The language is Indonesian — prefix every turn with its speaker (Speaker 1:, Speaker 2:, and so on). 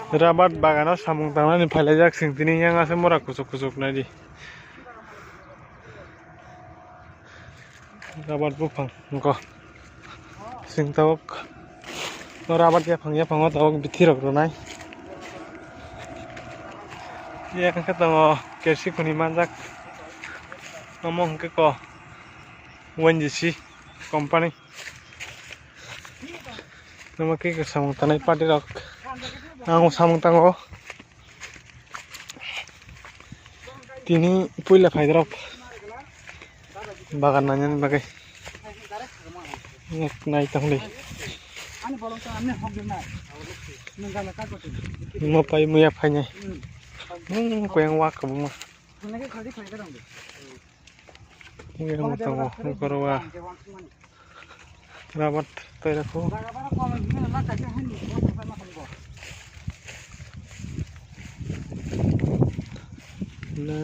Speaker 1: Rabat bagano samung tangan ni falajak sing tini yang ase mora kusuk nadi. Rabat bupang engko sing tawak rabat ya pang tawak bitirok ronai. Ya kan ketemu kersi kuni manjak ngomong ke ko WNGC company nama ke samung tanai padi rok ang samung tango tini puila faidrok bagan nanya bagai ngek naik tang deh mau pai muya painya ko yang wak kamu mah ini kamu tahu korwa rabat teraku na